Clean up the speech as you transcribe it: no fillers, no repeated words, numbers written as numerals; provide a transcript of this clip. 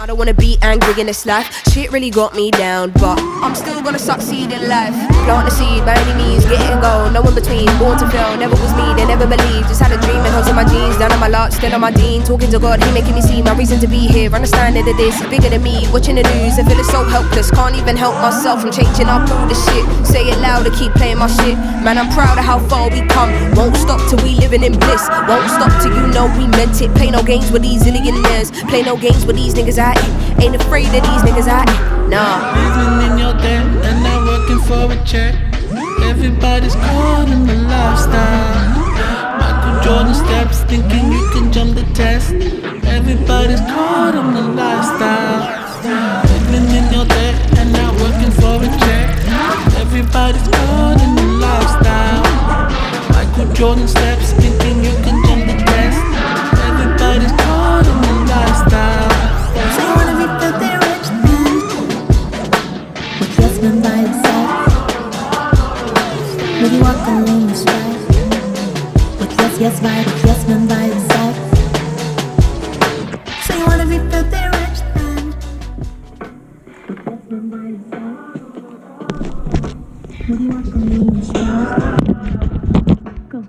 I don't wanna be angry in this life. Shit really got me down, but I'm still gonna succeed in life. Plant the seed by any means, get it and go. No in between, born to fail, never was me, they never believed. Just had a dream and hopes in my jeans. Down on my luck, still on my dean. Talking to God, he making me see my reason to be here. Understanding that this is bigger than me. Watching the news and feeling so helpless. Can't even help myself from changing up all this shit. Say it loud to keep playing my shit. Man, I'm proud of how far we come. Won't stop till we living in bliss. Won't stop till you know we meant it. Play no games with these millionaires. Play no games with these niggas I ain't afraid of these niggas I nah. Living in your debt and not working for a check. Everybody's caught in the lifestyle. Michael Jordan steps thinking you can jump the test. Everybody's caught in the lifestyle. Living in your debt and not working for a check. Everybody's caught in the lifestyle. Michael Jordan steps thinking you can jump the test. Everybody's caught in the lifestyle. So you wanna be filthy rich then? With yes men by your side. Will you walk along the stride? With yes vibe, with yes men by your side. So you wanna be filthy rich then? With yes men by your side. Will you walk along the stride? Go.